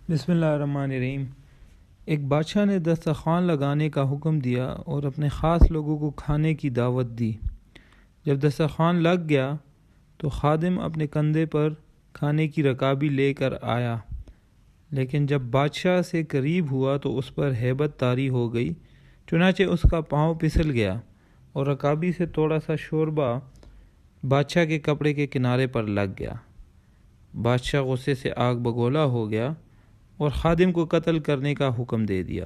بسم اللہ الرحمن الرحیم۔ ایک بادشاہ نے دسترخوان لگانے کا حکم دیا اور اپنے خاص لوگوں کو کھانے کی دعوت دی۔ جب دسترخوان لگ گیا تو خادم اپنے کندھے پر کھانے کی رکابی لے کر آیا، لیکن جب بادشاہ سے قریب ہوا تو اس پر ہیبت طاری ہو گئی، چنانچہ اس کا پاؤں پھسل گیا اور رکابی سے تھوڑا سا شوربہ بادشاہ کے کپڑے کے کنارے پر لگ گیا۔ بادشاہ غصے سے آگ بگولا ہو گیا اور خادم کو قتل کرنے کا حکم دے دیا۔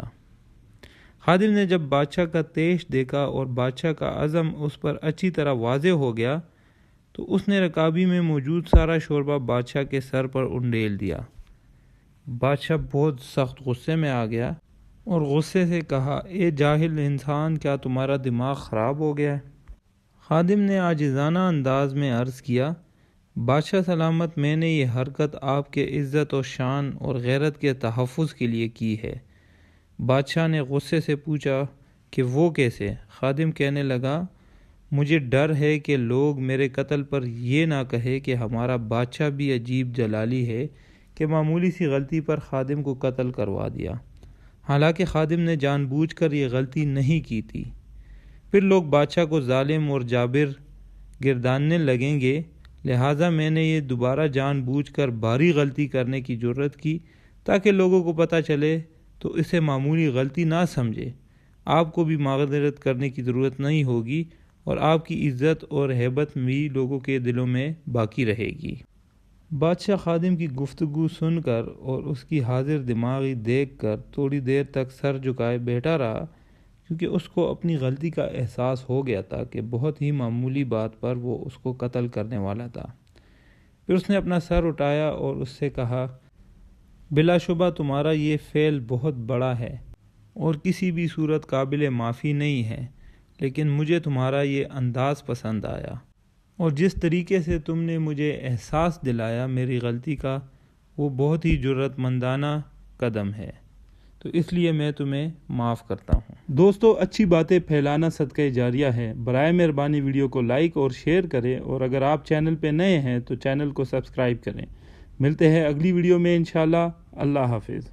خادم نے جب بادشاہ کا تیش دیکھا اور بادشاہ کا عزم اس پر اچھی طرح واضح ہو گیا تو اس نے رکابی میں موجود سارا شوربہ بادشاہ کے سر پر انڈیل دیا۔ بادشاہ بہت سخت غصے میں آ گیا اور غصے سے کہا، اے جاہل انسان، کیا تمہارا دماغ خراب ہو گیا ہے؟ خادم نے عاجزانہ انداز میں عرض کیا، بادشاہ سلامت، میں نے یہ حرکت آپ کے عزت و شان اور غیرت کے تحفظ کے لیے کی ہے۔ بادشاہ نے غصے سے پوچھا کہ وہ کیسے؟ خادم کہنے لگا، مجھے ڈر ہے کہ لوگ میرے قتل پر یہ نہ کہے کہ ہمارا بادشاہ بھی عجیب جلالی ہے کہ معمولی سی غلطی پر خادم کو قتل کروا دیا، حالانکہ خادم نے جان بوجھ کر یہ غلطی نہیں کی تھی۔ پھر لوگ بادشاہ کو ظالم اور جابر گرداننے لگیں گے، لہٰذا میں نے یہ دوبارہ جان بوجھ کر بھاری غلطی کرنے کی جرت کی تاکہ لوگوں کو پتہ چلے تو اسے معمولی غلطی نہ سمجھے۔ آپ کو بھی معذرت کرنے کی ضرورت نہیں ہوگی اور آپ کی عزت اور ہیبت بھی لوگوں کے دلوں میں باقی رہے گی۔ بادشاہ خادم کی گفتگو سن کر اور اس کی حاضر دماغی دیکھ کر تھوڑی دیر تک سر جھکائے بیٹھا رہا، کیونکہ اس کو اپنی غلطی کا احساس ہو گیا تھا کہ بہت ہی معمولی بات پر وہ اس کو قتل کرنے والا تھا۔ پھر اس نے اپنا سر اٹھایا اور اس سے کہا، بلا شبہ تمہارا یہ فعل بہت بڑا ہے اور کسی بھی صورت قابل معافی نہیں ہے، لیکن مجھے تمہارا یہ انداز پسند آیا اور جس طریقے سے تم نے مجھے احساس دلایا میری غلطی کا، وہ بہت ہی جرأت مندانہ قدم ہے، تو اس لیے میں تمہیں معاف کرتا ہوں۔ دوستو، اچھی باتیں پھیلانا صدقہ جاریہ ہے۔ برائے مہربانی ویڈیو کو لائک اور شیئر کریں، اور اگر آپ چینل پہ نئے ہیں تو چینل کو سبسکرائب کریں۔ ملتے ہیں اگلی ویڈیو میں انشاءاللہ۔ اللہ حافظ۔